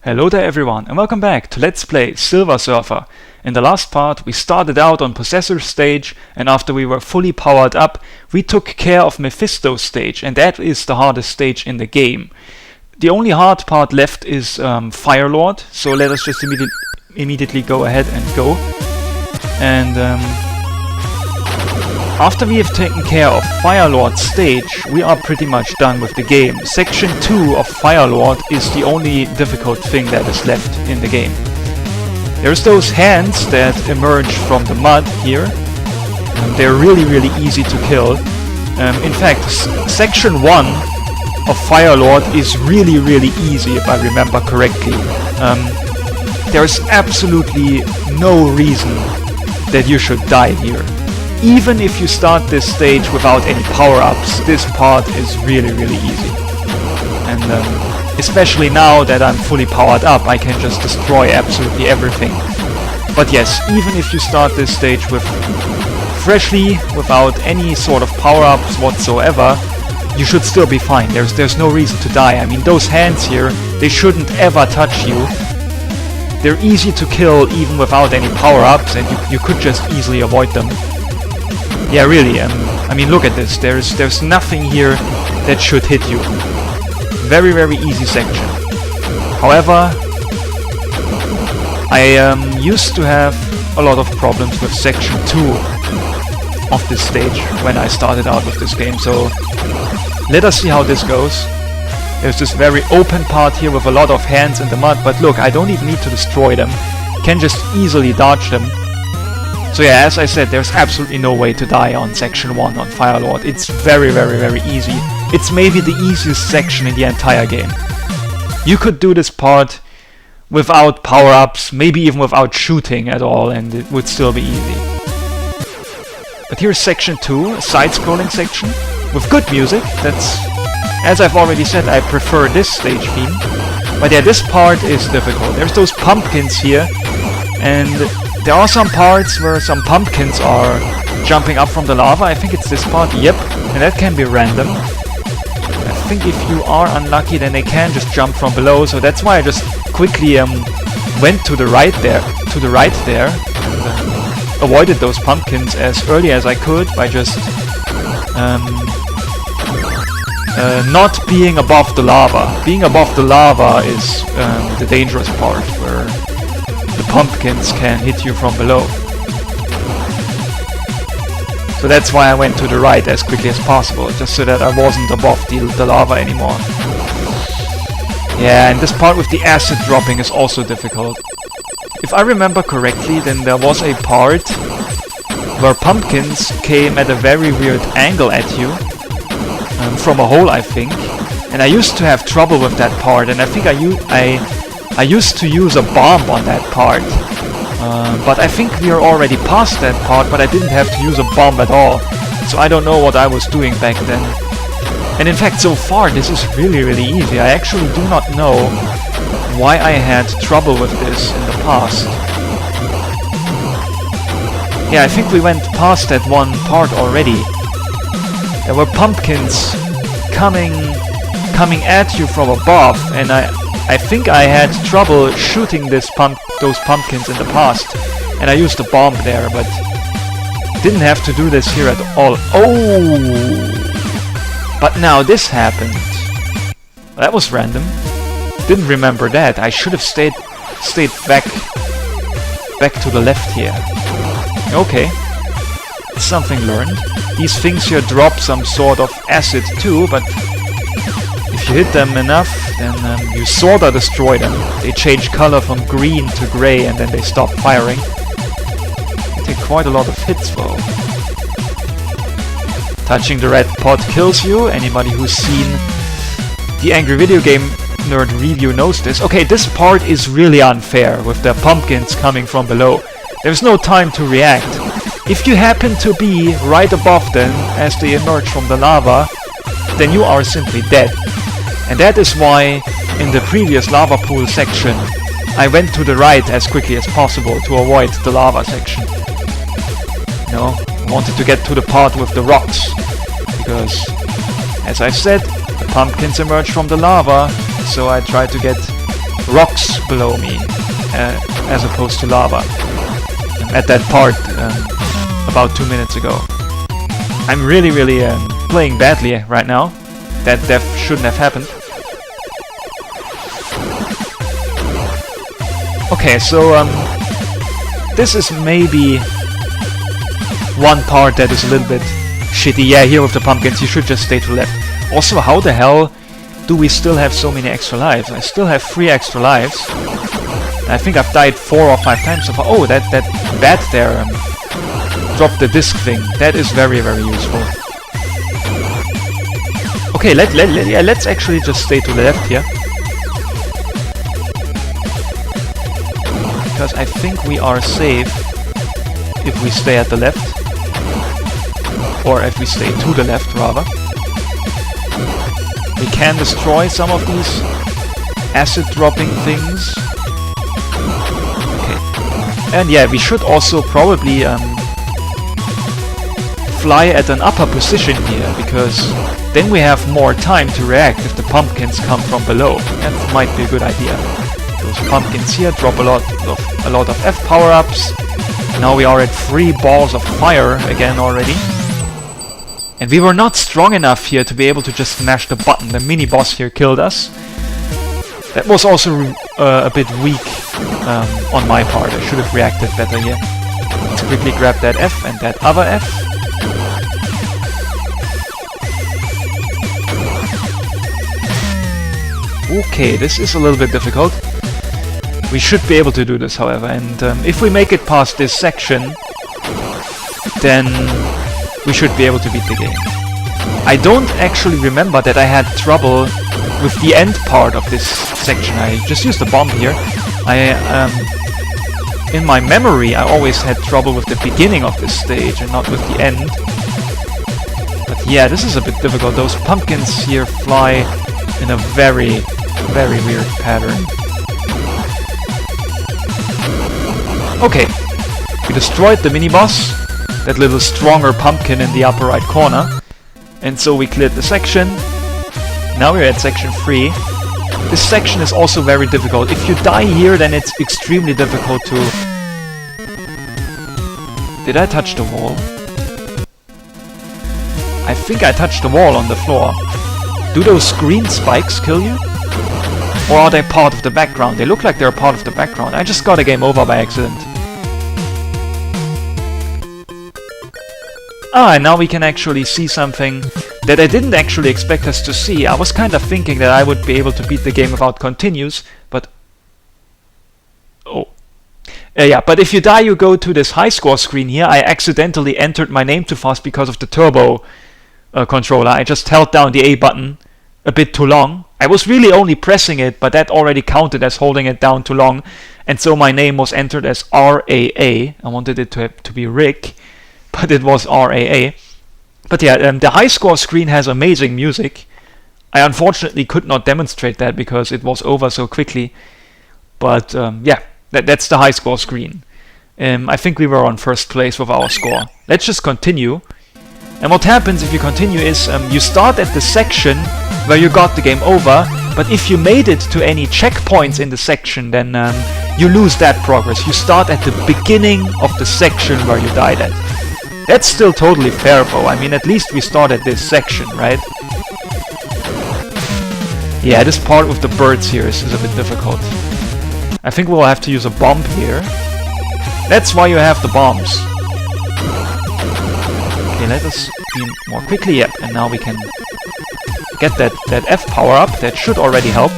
Hello there everyone and welcome back to Let's Play Silver Surfer. In the last part we started out on Possessor Stage, and after we were fully powered up we took care of Mephisto Stage, and that is the hardest stage in the game. The only hard part left is Firelord, so let us just immediately go ahead and go. And after we have taken care of Firelord stage, we are pretty much done with the game. Section 2 of Firelord is the only difficult thing that is left in the game. There's those hands that emerge from the mud here. They're really easy to kill. In fact, Section 1 of Firelord is really easy, if I remember correctly. There's absolutely no reason that you should die here. Even if you start this stage without any power-ups, this part is really easy. And especially now that I'm fully powered up, I can just destroy absolutely everything. But yes, even if you start this stage with freshly, without any sort of power-ups whatsoever, you should still be fine. There's no reason to die. I mean, those hands here, they shouldn't ever touch you. They're easy to kill even without any power-ups, and you could just easily avoid them. Yeah, really, I mean, look at this. There's nothing here that should hit you. Very easy section. However, I used to have a lot of problems with section 2 of this stage when I started out with this game, so let us see how this goes. There's this very open part here with a lot of hands in the mud, but look, I don't even need to destroy them. Can just easily dodge them. So yeah, as I said, there's absolutely no way to die on Section 1 on Firelord. It's very easy. It's maybe the easiest section in the entire game. You could do this part without power-ups, maybe even without shooting at all, and it would still be easy. But here's Section 2, a side-scrolling section, with good music. That's, as I've already said, I prefer this stage theme. But yeah, this part is difficult. There's those pumpkins here, and there are some parts where some pumpkins are jumping up from the lava. I think it's this part, yep, and that can be random. I think if you are unlucky then they can just jump from below, so that's why I just quickly went to the right there, and avoided those pumpkins as early as I could by just not being above the lava. Being above the lava is the dangerous part, where the pumpkins can hit you from below. So that's why I went to the right as quickly as possible, just so that I wasn't above the lava anymore. Yeah, and this part with the acid dropping is also difficult. If I remember correctly, then there was a part where pumpkins came at a very weird angle at you, from a hole I think, and I used to have trouble with that part, and I think I used to use a bomb on that part, but I think we are already past that part, but I didn't have to use a bomb at all, so I don't know what I was doing back then. And in fact, so far this is really easy. I actually do not know why I had trouble with this in the past. Yeah, I think we went past that one part already. There were pumpkins coming at you from above, and I think I had trouble shooting those pumpkins in the past, and I used a bomb there, but didn't have to do this here at all. Oh! But now this happened. That was random. Didn't remember that. I should have stayed back to the left here. Okay. Something learned. These things here drop some sort of acid too, but if you hit them enough, then you sorta destroy them. They change color from green to grey, and then they stop firing. They take quite a lot of hits though. Touching the red pot kills you. Anybody who's seen the Angry Video Game Nerd review knows this. Okay, this part is really unfair with the pumpkins coming from below. There's no time to react. If you happen to be right above them as they emerge from the lava, then you are simply dead. And that is why in the previous lava pool section I went to the right as quickly as possible to avoid the lava section. You know, I wanted to get to the part with the rocks, because as I said, the pumpkins emerge from the lava, so I tried to get rocks below me as opposed to lava at that part about 2 minutes ago. I'm really playing badly right now. That death shouldn't have happened. Okay, so this is maybe one part that is a little bit shitty. Yeah, here with the pumpkins, you should just stay to the left. Also, how the hell do we still have so many extra lives? I still have 3 extra lives. I think I've died 4 or 5 times so far. Oh, that bat there dropped the disc thing. That is very useful. Okay, let's actually just stay to the left here. Because I think we are safe if we stay at the left. Or if we stay to the left, rather. We can destroy some of these acid-dropping things. Okay. And yeah, we should also probably fly at an upper position here, because then we have more time to react if the pumpkins come from below. That might be a good idea. Those pumpkins here drop a lot of F power-ups. Now we are at 3 balls of fire again already. And we were not strong enough here to be able to just smash the button. The mini-boss here killed us. That was also a bit weak on my part. I should have reacted better here. Let's quickly grab that F and that other F. Okay, this is a little bit difficult. We should be able to do this, however, and if we make it past this section, then we should be able to beat the game. I don't actually remember that I had trouble with the end part of this section. I just used the bomb here. In my memory, I always had trouble with the beginning of this stage and not with the end. But yeah, this is a bit difficult. Those pumpkins here fly in a very weird pattern. Okay, we destroyed the mini-boss, that little stronger pumpkin in the upper right corner, and so we cleared the section. Now we're at section 3. This section is also very difficult. If you die here, then it's extremely difficult to... Did I touch the wall? I think I touched the wall on the floor. Do those green spikes kill you? Or are they part of the background? They look like they're part of the background. I just got a game over by accident. Ah, and now we can actually see something that I didn't actually expect us to see. I was kind of thinking that I would be able to beat the game without continues, but... Oh. Yeah, but if you die, you go to this high score screen here. I accidentally entered my name too fast because of the turbo controller. I just held down the A button a bit too long. I was really only pressing it, but that already counted as holding it down too long, and so my name was entered as RAA. I wanted it to be Rick, but it was RAA. But yeah, the high score screen has amazing music. I unfortunately could not demonstrate that because it was over so quickly. But yeah, that's the high score screen. I think we were on first place with our score. Let's just continue. And what happens if you continue is you start at the section where you got the game over, but if you made it to any checkpoints in the section, then you lose that progress. You start at the beginning of the section where you died at. That's still totally fair though. I mean, at least we start at this section, right? Yeah, this part with the birds here is a bit difficult. I think we'll have to use a bomb here. That's why you have the bombs. Okay, let us beam more quickly. Yep, and now we can get that F power up. That should already help.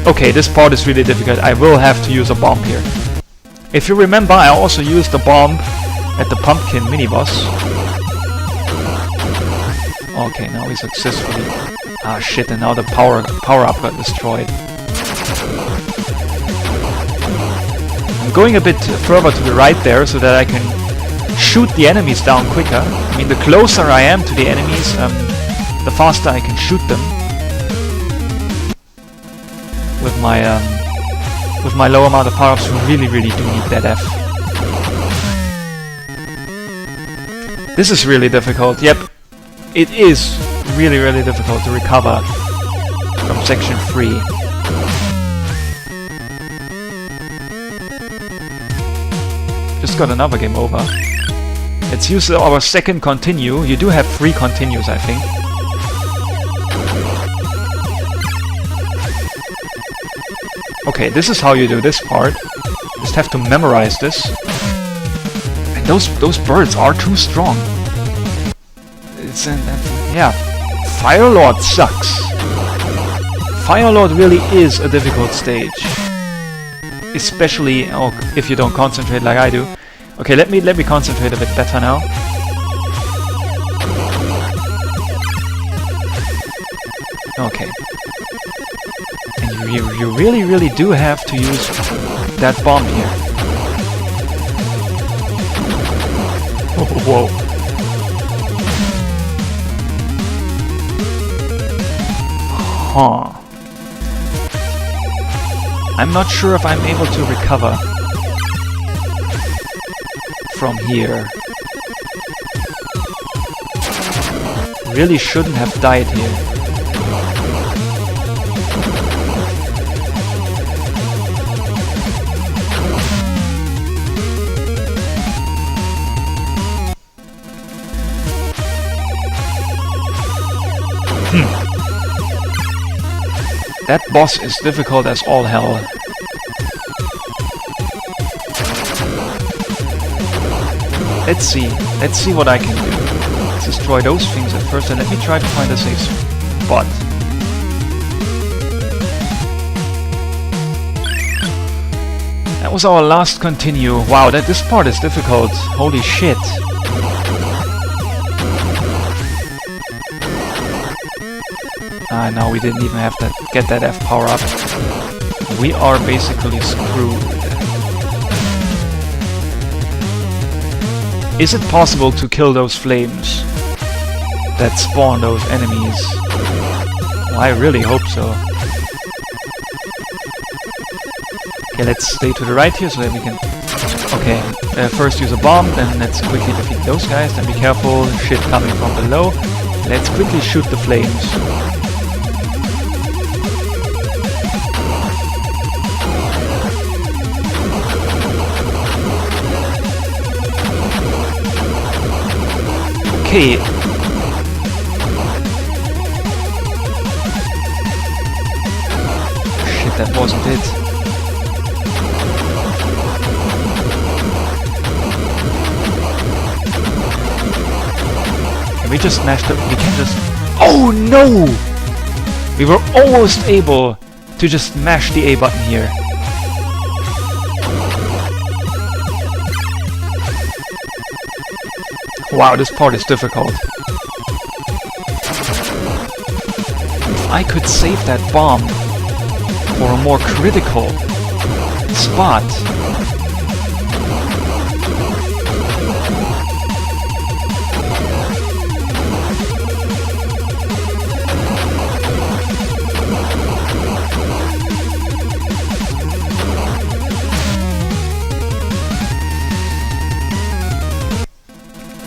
Okay, this part is really difficult. I will have to use a bomb here. If you remember, I also used a bomb at the pumpkin mini-boss. Okay, now we successfully... Ah shit, and now the power-up got destroyed. I'm going a bit further to the right there so that I can shoot the enemies down quicker. I mean, the closer I am to the enemies, the faster I can shoot them. With my low amount of power-ups, we really do need that F. This is really difficult. Yep, it is really difficult to recover from section 3. just got another game over. Let's use our second continue. You do have 3 continues, I think. Okay, this is how you do this part. Just have to memorize this. And those birds are too strong. It's yeah. Firelord sucks. Firelord really is a difficult stage. Especially if you don't concentrate like I do. Okay, let me concentrate a bit better now. Okay. And you really do have to use that bomb here. Oh, whoa. Huh. I'm not sure if I'm able to recover from here. Really shouldn't have died here. That boss is difficult as all hell. Let's see what I can do. Let's destroy those things at first and let me try to find a safe spot. That was our last continue. Wow, this part is difficult. Holy shit. Now we didn't even have to get that F power up. We are basically screwed. Is it possible to kill those flames that spawn those enemies? Well, I really hope so. Okay, let's stay to the right here so that we can... Okay, first use a bomb, then let's quickly defeat those guys, then be careful, shit coming from below. Let's quickly shoot the flames. Okay. Shit, that wasn't it. Can we just smash the... We can just... Oh no! We were almost able to just mash the A button here. Wow, this part is difficult. If I could save that bomb for a more critical spot.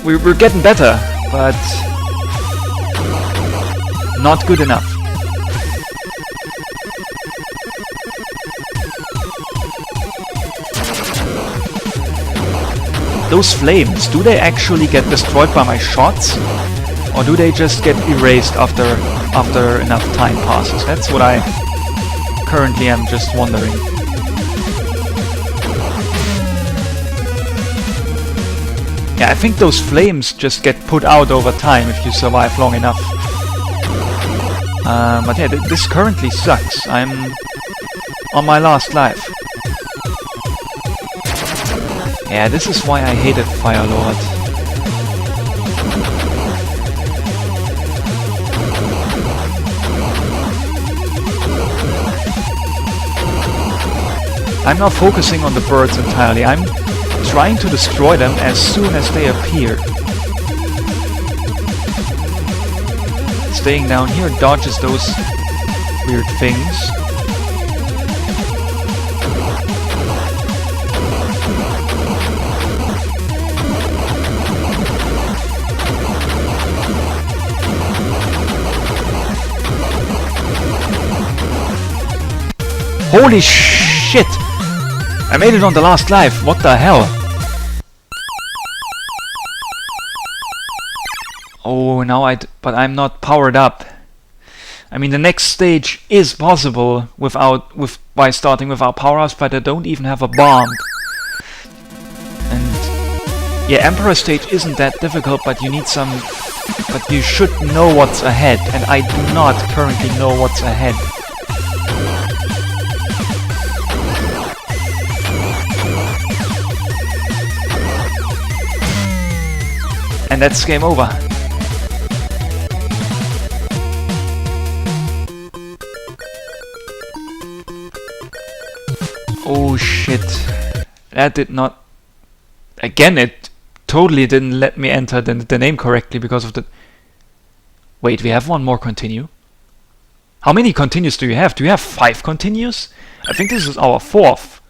We're getting better, but not good enough. Those flames, do they actually get destroyed by my shots? Or do they just get erased after enough time passes? That's what I currently am just wondering. Yeah, I think those flames just get put out over time if you survive long enough. But yeah, this currently sucks. I'm on my last life. Yeah, this is why I hated Firelord. I'm not focusing on the birds entirely. I'm trying to destroy them as soon as they appear. Staying down here dodges those weird things. Holy shit! I made it on the last life, what the hell? Oh, now but I'm not powered up. I mean, the next stage is possible by starting without power-ups, but I don't even have a bomb. And yeah, Empress Stage isn't that difficult, but you need some... But you should know what's ahead, and I do not currently know what's ahead. And that's game over. Oh shit. That did not... Again, it totally didn't let me enter the name correctly because of the... Wait, we have one more continue? How many continues do you have? Do you have 5 continues? I think this is our 4th.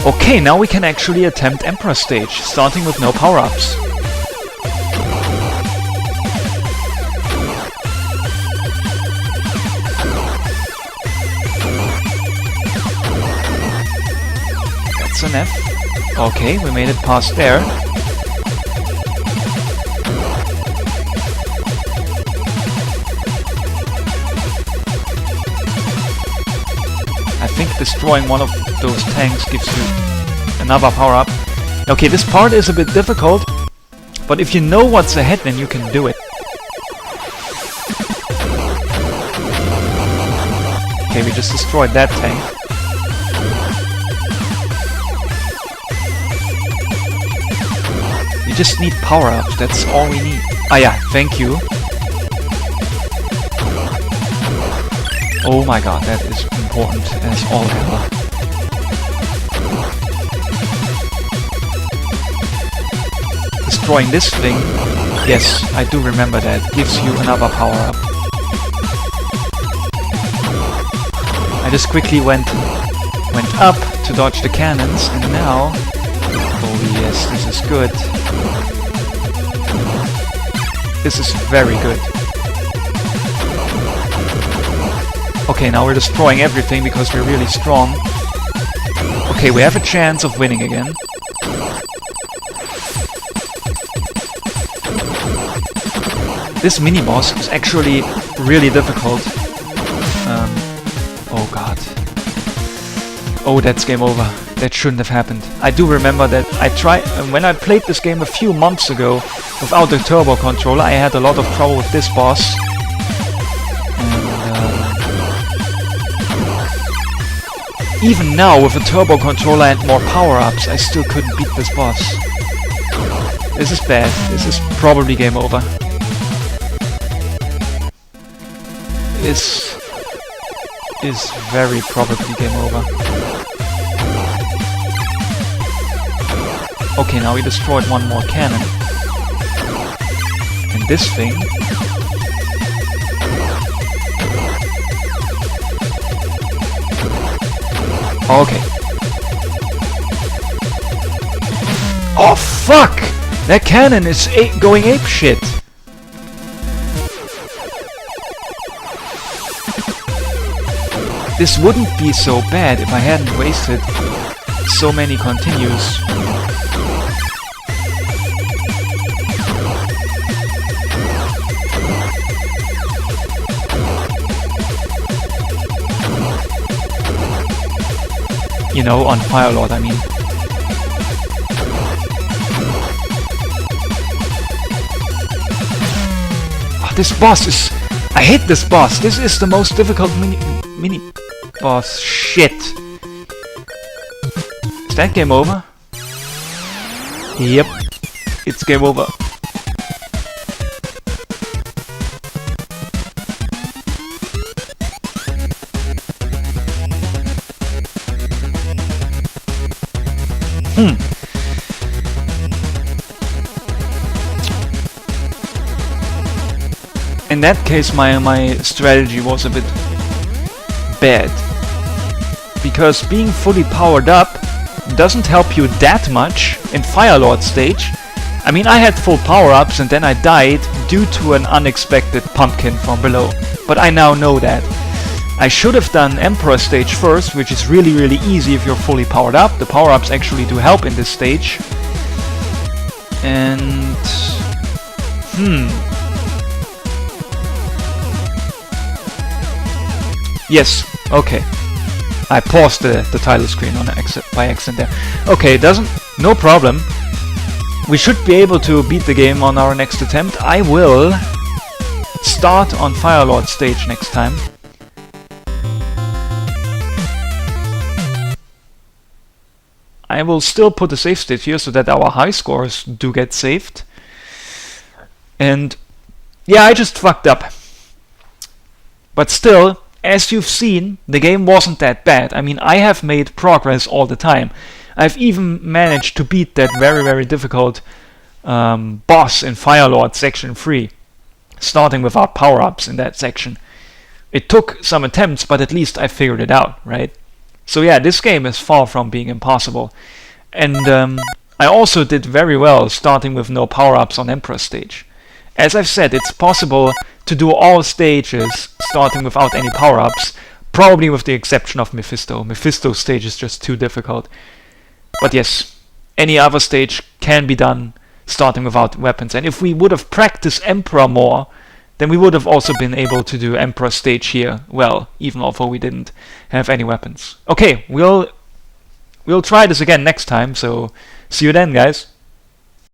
Okay, now we can actually attempt Empress Stage, starting with no power-ups. That's an F. Okay, we made it past there. I think destroying one of those tanks gives you another power-up. Okay, this part is a bit difficult, but if you know what's ahead, then you can do it. Okay, we just destroyed that tank. We just need power-ups, that's all we need. Ah yeah, thank you. Oh my god, that is important as all ever. Destroying this thing, yes, I do remember that, gives you another power-up. I just quickly went up to dodge the cannons, and now... Oh yes, this is good. This is very good. Okay, now we're destroying everything because we're really strong. Okay, we have a chance of winning again. This mini-boss is actually really difficult. Oh god. Oh, that's game over. That shouldn't have happened. I do remember that when I played this game a few months ago without the turbo controller, I had a lot of trouble with this boss. And even now, with a turbo controller and more power-ups, I still couldn't beat this boss. This is bad. This is probably game over. This is very probably game over. Okay, now we destroyed one more cannon. And this thing... Okay. Oh fuck! That cannon is going apeshit! This wouldn't be so bad if I hadn't wasted so many continues. You know, on Firelord, I mean. Oh, this boss is... I hate this boss! This is the most difficult mini boss. Shit! Is that game over? Yep. It's game over. In that case, my strategy was a bit bad. Because being fully powered up doesn't help you that much in Firelord stage. I mean, I had full power-ups and then I died due to an unexpected pumpkin from below. But I now know that. I should have done Empress Stage first, which is really easy if you're fully powered up. The power-ups actually do help in this stage. And Yes, okay. I paused the title screen on by accident there. Okay, no problem. We should be able to beat the game on our next attempt. I will start on Firelord stage next time. I will still put a save state here so that our high scores do get saved. And yeah, I just fucked up. But still, as you've seen, the game wasn't that bad. I mean, I have made progress all the time. I've even managed to beat that very, very difficult boss in Firelord Section 3, starting without power-ups in that section. It took some attempts, but at least I figured it out, right? So yeah, this game is far from being impossible. And I also did very well starting with no power-ups on Empress Stage. As I've said, it's possible to do all stages starting without any power-ups, probably with the exception of Mephisto. Mephisto's stage is just too difficult. But yes, any other stage can be done starting without weapons. And if we would have practiced Emperor more, then we would have also been able to do Empress Stage here well, even although we didn't have any weapons. Okay, we'll try this again next time, so see you then, guys.